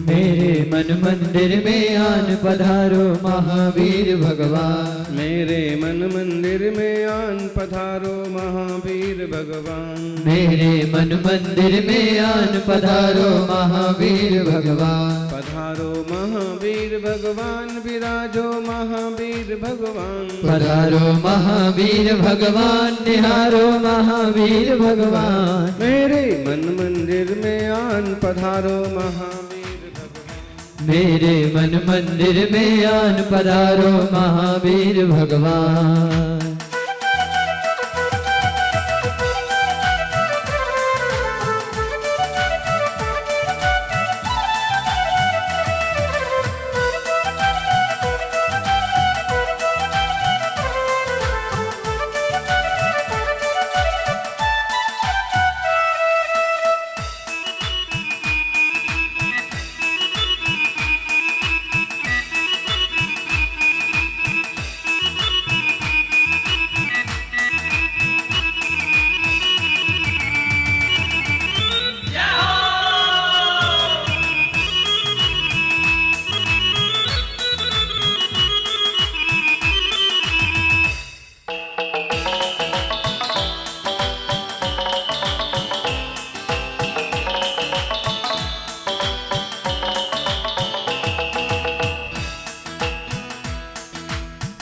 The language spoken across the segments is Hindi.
मेरे मन मंदिर में आन पधारो महावीर भगवान। मेरे मन मंदिर में आन पधारो महावीर भगवान। मेरे मन मंदिर में आन पधारो महावीर भगवान। पधारो महावीर भगवान विराजो महावीर भगवान। पधारो महावीर भगवान निहारो महावीर भगवान। मेरे मन मंदिर में आन पधारो महावीर भगवान। मेरे मन मंदिर में आन पधारो महावीर भगवान।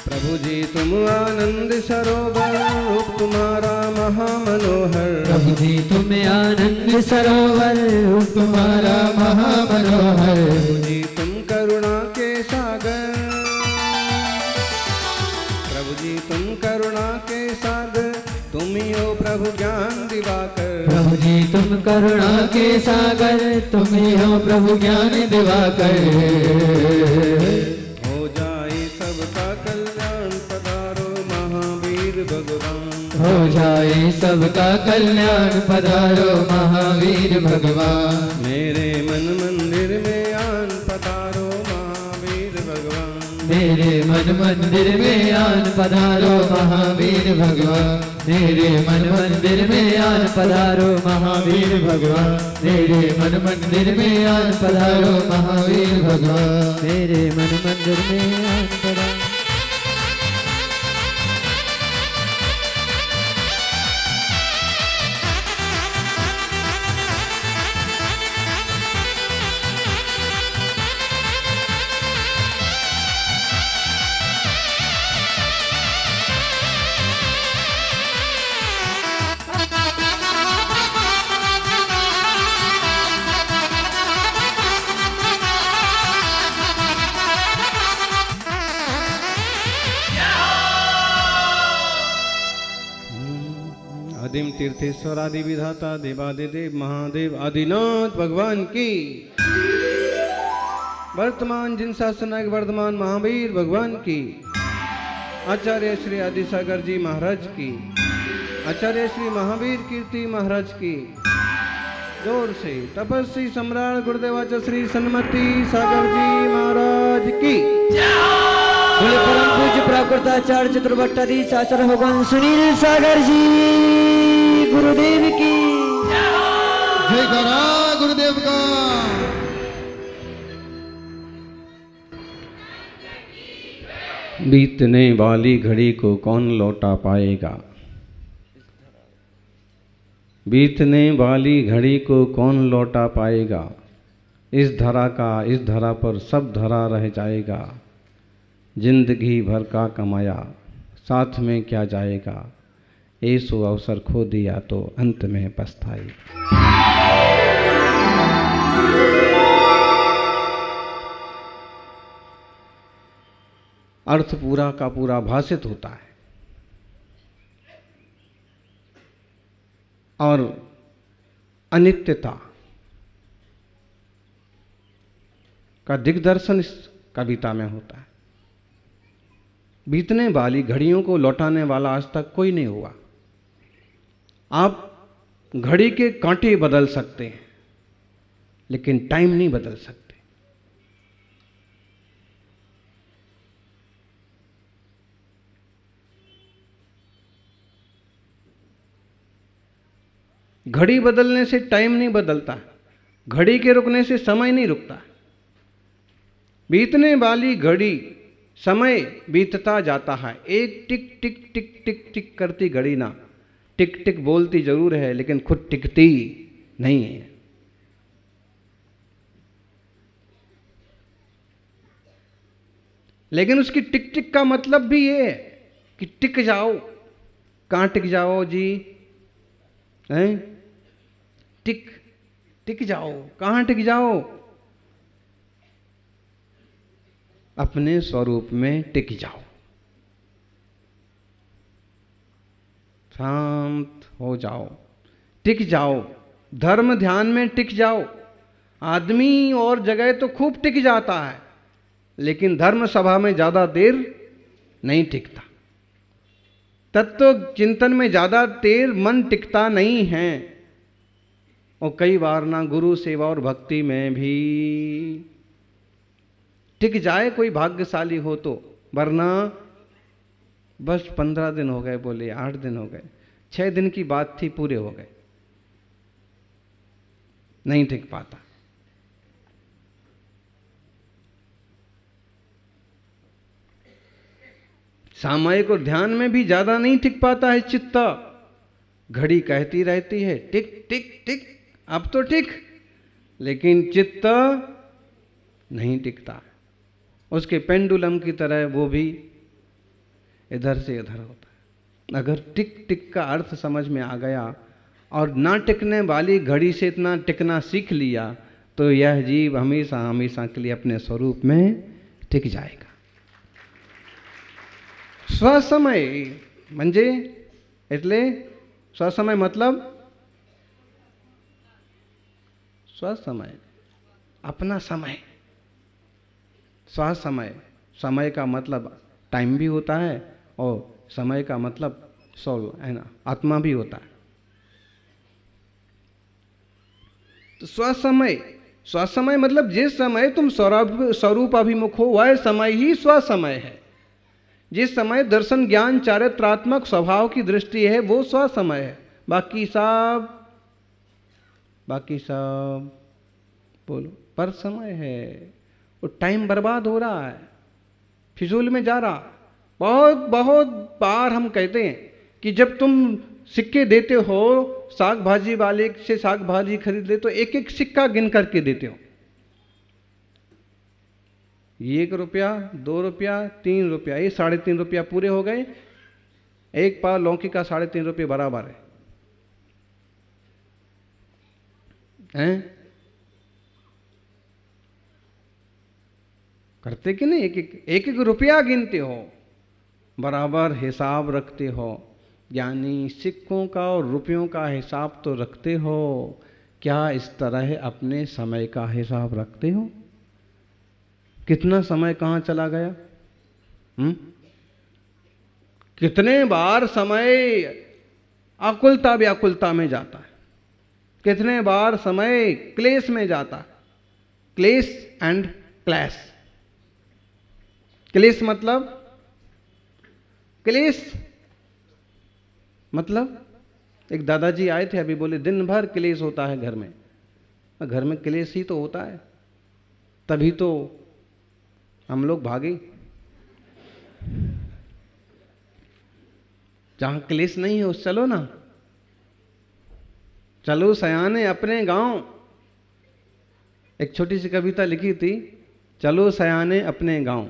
प्रभु जी तुम आनंद सरोवर रूप तुम्हारा महामनोहर। प्रभु जी तुम आनंद सरोवर रूप तुम्हारा महामनोहर। प्रभु जी तुम करुणा के सागर। प्रभु जी तुम करुणा के सागर तुम ही हो प्रभु ज्ञान दिवाकर। प्रभु जी तुम करुणा के सागर तुम ही हो प्रभु ज्ञान दिवाकर। हो जाए सबका कल्याण पधारो महावीर भगवान। हो जाए सबका कल्याण पधारो महावीर भगवान। मेरे मन मंदिर में आन पधारो महावीर भगवान। मेरे मन मंदिर में आन पधारो महावीर भगवान। मेरे मन मंदिर में आन पधारो महावीर भगवान। मेरे मन मंदिर में आन पधारो महावीर भगवान। मेरे मन मंदिर में आन पधारो। आदिम तीर्थेश्वर आदि विधाता देवादिदेव महादेव आदिनाथ भगवान की। वर्तमान जिन शासनायक वर्धमान महावीर भगवान की। आचार्य श्री आदिसागर जी महाराज की। आचार्य श्री महावीर कीर्ति महाराज की। जोर से तपस्वी सम्राट गुरुदेवाचार्य श्री सन्मति सागर जी महाराज की। बोले परम पूज्य प्राकृताचार्य चतुर्भट्टाधीश आचार्य भगवान सुनील सागर जी गुरुदेव की जय करा गुरुदेव का। बीतने वाली घड़ी को कौन लौटा पाएगा। बीतने वाली घड़ी को कौन लौटा पाएगा। इस धरा का इस धरा पर सब धरा रह जाएगा। जिंदगी भर का कमाया साथ में क्या जाएगा। ऐसो अवसर खो दिया तो अंत में पछताई। अर्थ पूरा का पूरा भाषित होता है और अनित्यता का दिग्दर्शन इस कविता में होता है। बीतने वाली घड़ियों को लौटाने वाला आज तक कोई नहीं हुआ। आप घड़ी के कांटे बदल सकते हैं लेकिन टाइम नहीं बदल सकते। घड़ी बदलने से टाइम नहीं बदलता, घड़ी के रुकने से समय नहीं रुकता। बीतने वाली घड़ी, समय बीतता जाता है। एक टिक टिक टिक टिक टिक करती घड़ी ना, टिक टिक बोलती जरूर है लेकिन खुद टिकती नहीं है। लेकिन उसकी टिक टिक का मतलब भी ये है कि टिक जाओ। कहाँ टिक जाओ जी? हैं? टिक टिक जाओ। कहाँ टिक जाओ? अपने स्वरूप में टिक जाओ, शांत हो जाओ, टिक जाओ, धर्म ध्यान में टिक जाओ। आदमी और जगह तो खूब टिक जाता है, लेकिन धर्म सभा में ज्यादा देर नहीं टिकता। तत्व चिंतन में ज्यादा देर मन टिकता नहीं है। और कई बार ना गुरु सेवा और भक्ति में भी टिक जाए कोई भाग्यशाली हो तो, वरना बस 15 दिन हो गए बोले, 8 दिन हो गए, 6 दिन की बात थी, पूरे हो गए, नहीं टिक पाता। सामयिक और ध्यान में भी ज्यादा नहीं टिक पाता है चित्त। घड़ी कहती रहती है टिक टिक टिक, अब तो टिक, लेकिन चित्त नहीं टिकता। उसके पेंडुलम की तरह वो भी इधर से इधर होता है। अगर टिक टिक का अर्थ समझ में आ गया और ना टिकने वाली घड़ी से इतना टिकना सीख लिया, तो यह जीव हमेशा हमेशा के लिए अपने स्वरूप में टिक जाएगा। स्वसमय म्हणजे એટલે स्वसमय मतलब स्वसमय, अपना समय। स्वसमय, समय का मतलब टाइम भी होता है और समय का मतलब सोल है ना, आत्मा भी होता है। तो स्वसमय, स्वसमय मतलब जिस समय तुम स्वरूप अभिमुख हो वह समय ही स्वसमय है। जिस समय दर्शन ज्ञान चारित्रात्मक स्वभाव की दृष्टि है वो स्वसमय है। बाकी सब बोलो पर समय है। वो टाइम बर्बाद हो रहा है, फिजूल में जा रहा। बहुत बहुत बार हम कहते हैं कि जब तुम सिक्के देते हो साग भाजी वाले से, साग भाजी खरीद ले तो एक एक सिक्का गिन करके देते हो। 1 रुपया, 2 रुपया, 3 रुपया, ये 3.5 रुपया पूरे हो गए। एक पाव लौकी का 3.5 रुपये बराबर है, हैं? करते कि नहीं? एक एक रुपया गिनते हो, बराबर हिसाब रखते हो। यानी सिक्कों का और रुपयों का हिसाब तो रखते हो, क्या इस तरह अपने समय का हिसाब रखते हो? कितना समय कहाँ चला गया? कितने बार समय आकुलता व्याकुलता में जाता है, कितने बार समय क्लेश में जाता है। क्लेश एंड क्लैश। क्लेश मतलब एक दादाजी आए थे अभी, बोले दिन भर क्लेश होता है घर में। घर में क्लेश ही तो होता है, तभी तो हम लोग भागे। जहां क्लेश नहीं हो चलो ना, चलो सयाने अपने गांव। एक छोटी सी कविता लिखी थी, चलो सयाने अपने गांव,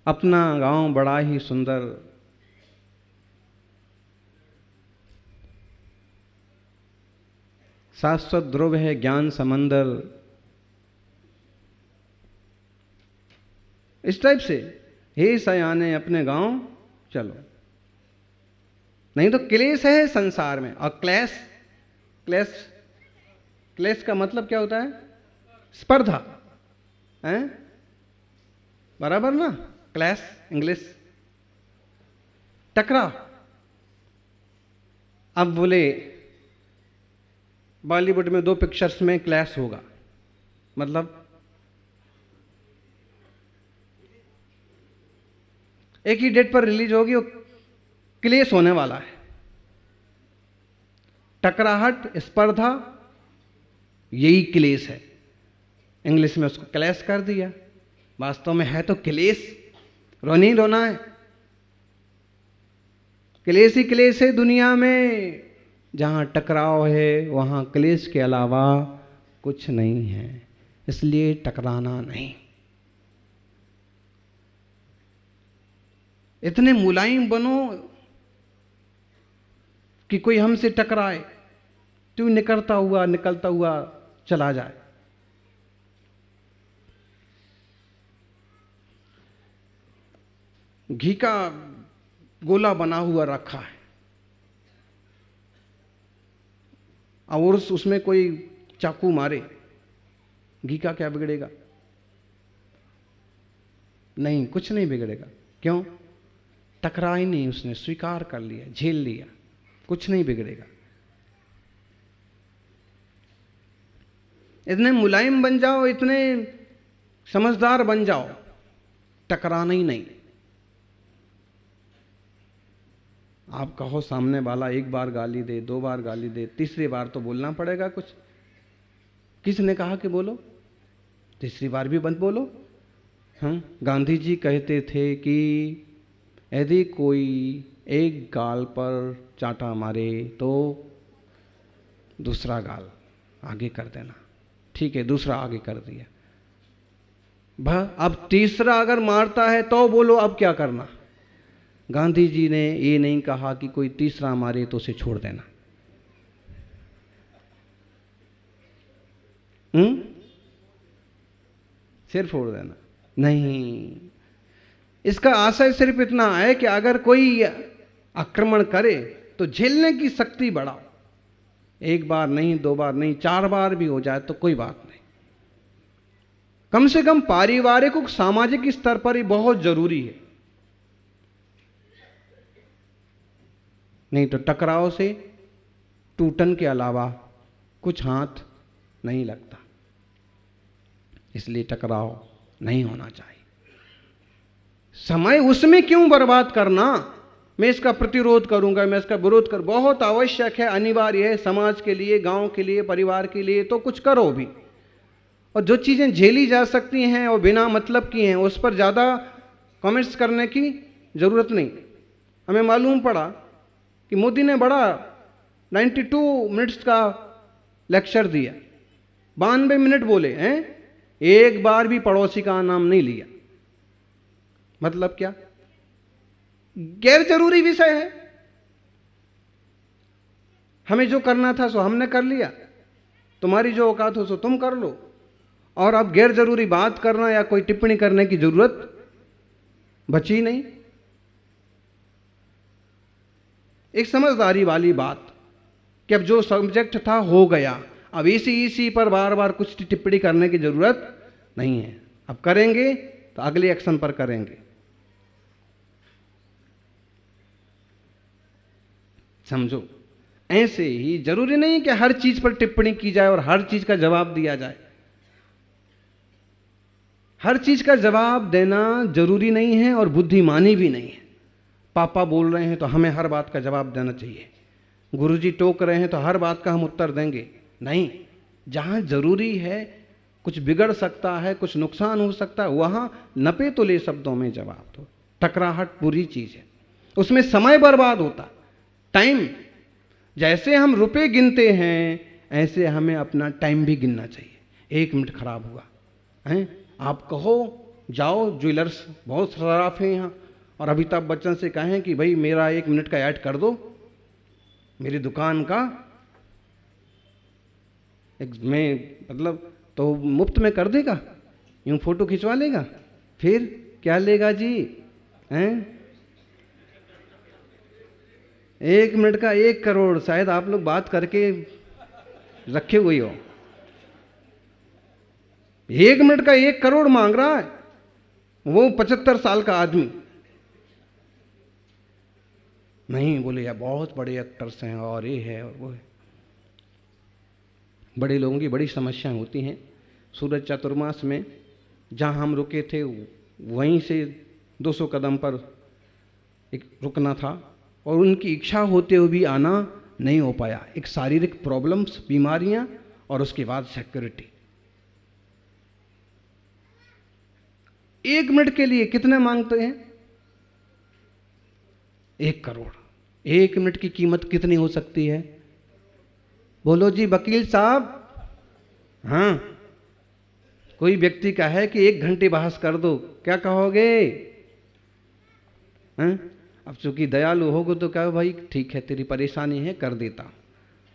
अपना गांव बड़ा ही सुंदर। शाश्वत ध्रुव है ज्ञान समंदर। इस टाइप से हे सयाने अपने गांव चलो। नहीं तो क्लेश है संसार में। और क्लेश का मतलब क्या होता है? स्पर्धा, हैं? बराबर ना? क्लैश इंग्लिश, टकराव। अब बोले बॉलीवुड में 2 पिक्चर्स में क्लैश होगा, मतलब एक ही डेट पर रिलीज होगी, वो क्लेश होने वाला है। टकराहट, स्पर्धा, यही क्लेश है। इंग्लिश में उसको क्लैश कर दिया। वास्तव में है तो क्लेश, रोनी रोना है। क्लेश ही क्लेश है दुनिया में। जहां टकराव है वहां क्लेश के अलावा कुछ नहीं है। इसलिए टकराना नहीं। इतने मुलायम बनो कि कोई हमसे टकराए तो निकलता हुआ चला जाए। घी का गोला बना हुआ रखा है और उसमें कोई चाकू मारे, घी का क्या बिगड़ेगा? नहीं, कुछ नहीं बिगड़ेगा। क्यों? टकरा ही नहीं, उसने स्वीकार कर लिया, झेल लिया, कुछ नहीं बिगड़ेगा। इतने मुलायम बन जाओ, इतने समझदार बन जाओ, टकराना ही नहीं। आप कहो सामने वाला एक बार गाली दे, 2 बार गाली दे, तीसरी बार तो बोलना पड़ेगा कुछ। किसने कहा कि बोलो? तीसरी बार भी बंद बोलो। हाँ, गांधी जी कहते थे कि यदि कोई एक गाल पर चांटा मारे तो दूसरा गाल आगे कर देना। ठीक है, दूसरा आगे कर दिया। अब तीसरा अगर मारता है तो बोलो अब क्या करना। गांधी जी ने ये नहीं कहा कि कोई तीसरा मारे तो उसे छोड़ देना। सिर फोड़ देना नहीं। इसका आशय सिर्फ इतना है कि अगर कोई आक्रमण करे तो झेलने की शक्ति बढ़ाओ। 1 बार नहीं, 2 बार नहीं, 4 बार भी हो जाए तो कोई बात नहीं। कम से कम पारिवारिक और सामाजिक स्तर पर ये बहुत जरूरी है। नहीं तो टकराव से टूटन के अलावा कुछ हाथ नहीं लगता। इसलिए टकराव नहीं होना चाहिए। समय उसमें क्यों बर्बाद करना? मैं इसका प्रतिरोध करूंगा, मैं इसका विरोध कर, बहुत आवश्यक है, अनिवार्य है समाज के लिए, गांव के लिए, परिवार के लिए, तो कुछ करो भी। और जो चीज़ें झेली जा सकती हैं और बिना मतलब की हैं उस पर ज़्यादा कमेंट्स करने की ज़रूरत नहीं। हमें मालूम पड़ा कि मोदी ने बड़ा 92 मिनट्स का लेक्चर दिया, 92 मिनट बोले हैं, एक बार भी पड़ोसी का नाम नहीं लिया। मतलब क्या? गैर जरूरी विषय है। हमें जो करना था सो हमने कर लिया, तुम्हारी जो औकात हो सो तुम कर लो। और अब गैर जरूरी बात करना या कोई टिप्पणी करने की जरूरत बची नहीं। एक समझदारी वाली बात कि अब जो सब्जेक्ट था हो गया, अब इसी पर बार बार कुछ टिप्पणी करने की जरूरत नहीं है। अब करेंगे तो अगले एक्शन पर करेंगे। समझो, ऐसे ही जरूरी नहीं कि हर चीज पर टिप्पणी की जाए और हर चीज का जवाब दिया जाए। हर चीज का जवाब देना जरूरी नहीं है और बुद्धिमानी भी नहीं है। पापा बोल रहे हैं तो हमें हर बात का जवाब देना चाहिए। गुरुजी टोक रहे हैं तो हर बात का हम उत्तर देंगे नहीं। जहां जरूरी है, कुछ बिगड़ सकता है, कुछ नुकसान हो सकता है, वहां नपे तुले शब्दों में जवाब दो। टकराहट बुरी चीज है, उसमें समय बर्बाद होता, टाइम। जैसे हम रुपए गिनते हैं ऐसे हमें अपना टाइम भी गिनना चाहिए। 1 मिनट खराब हुआ है, आप कहो जाओ, ज्वेलर्स बहुत सराफ हैं यहाँ, और अमिताभ बच्चन से कहें कि भाई मेरा 1 मिनट का ऐड कर दो मेरी दुकान का, मैं मतलब तो मुफ्त में कर देगा, यूं फोटो खिंचवा लेगा, फिर क्या लेगा जी? हैं 1 मिनट का 1 करोड़ शायद आप लोग बात करके रखे हुए हो। 1 मिनट का 1 करोड़ मांग रहा है वो 75 साल का आदमी। नहीं बोले यार बहुत बड़े एक्टर्स हैं और ये है और वो है। बड़े लोगों की बड़ी समस्याएं होती हैं। सूरज चातुर्मास में जहाँ हम रुके थे वहीं से 200 कदम पर एक रुकना था और उनकी इच्छा होते हुए भी आना नहीं हो पाया। एक शारीरिक प्रॉब्लम्स, बीमारियां और उसके बाद सिक्योरिटी। 1 मिनट के लिए कितने मांगते हैं? 1 करोड़। 1 मिनट की कीमत कितनी हो सकती है? बोलो जी वकील साहब। हाँ, कोई व्यक्ति का है कि 1 घंटे बहस कर दो, क्या कहोगे? हाँ? अब चूंकि दयालु होगो तो कहो भाई ठीक है, तेरी परेशानी है, कर देता।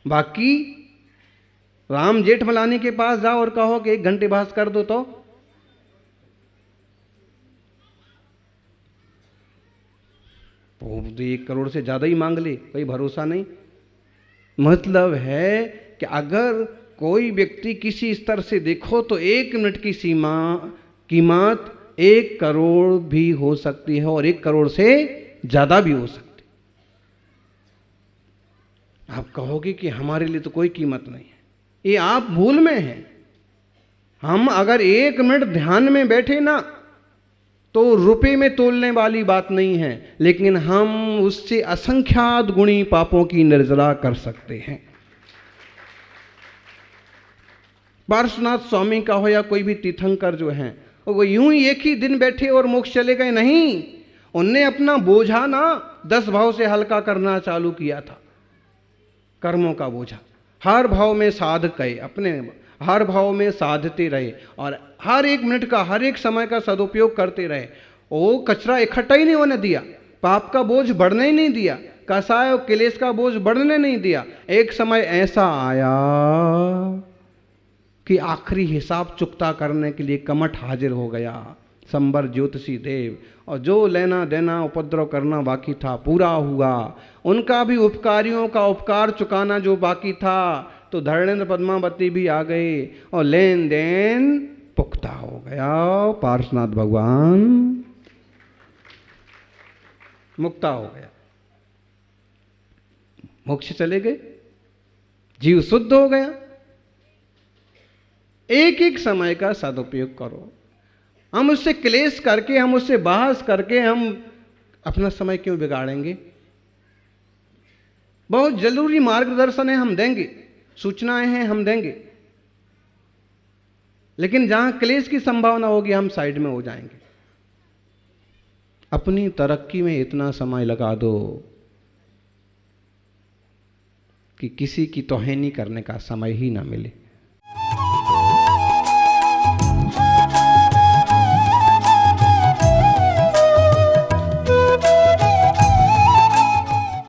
बाकी राम जेठमलानी के पास जाओ और कहो कि 1 घंटे बहस कर दो, तो वो 1 करोड़ से ज्यादा ही मांग ले, कोई भरोसा नहीं। मतलब है कि अगर कोई व्यक्ति किसी स्तर से देखो तो 1 मिनट की कीमत 1 करोड़ भी हो सकती है और 1 करोड़ से ज्यादा भी हो सकती है। आप कहोगे कि हमारे लिए तो कोई कीमत नहीं है, ये आप भूल में हैं। हम अगर 1 मिनट ध्यान में बैठे ना तो रुपए में तोलने वाली बात नहीं है, लेकिन हम उससे असंख्यात गुणी पापों की निर्जरा कर सकते हैं। पार्श्वनाथ स्वामी का हो या कोई भी तीर्थंकर जो हैं, वो यूं ही एक ही दिन बैठे और मोक्ष चले गए नहीं। उनने अपना बोझा ना 10 भाव से हल्का करना चालू किया था, कर्मों का बोझा। हर भाव में साध गए, अपने हर भाव में साधते रहे और हर 1 मिनट का, हर एक समय का सदुपयोग करते रहे। वो कचरा इकट्ठा ही नहीं होने दिया, पाप का बोझ बढ़ने ही नहीं दिया, कसाय और क्लेश का बोझ बढ़ने नहीं दिया। एक समय ऐसा आया कि आखिरी हिसाब चुकता करने के लिए कमठ हाजिर हो गया, संबर ज्योतिषी देव, और जो लेना देना उपद्रव करना बाकी था पूरा हुआ। उनका भी उपकारियों का उपकार चुकाना जो बाकी था, तो धरणेन्द्र पद्मावती भी आ गए और लेन देन पुख्ता हो गया। पार्श्वनाथ भगवान मुक्ता हो गया, मोक्ष चले गए, जीव शुद्ध हो गया। एक एक समय का सदुपयोग करो। हम उससे क्लेश करके, हम उससे बहस करके हम अपना समय क्यों बिगाड़ेंगे? बहुत जरूरी मार्गदर्शन है, हम देंगे, सूचनाएं हैं, हम देंगे, लेकिन जहां क्लेश की संभावना होगी हम साइड में हो जाएंगे। अपनी तरक्की में इतना समय लगा दो कि किसी की तौहीनी करने का समय ही ना मिले।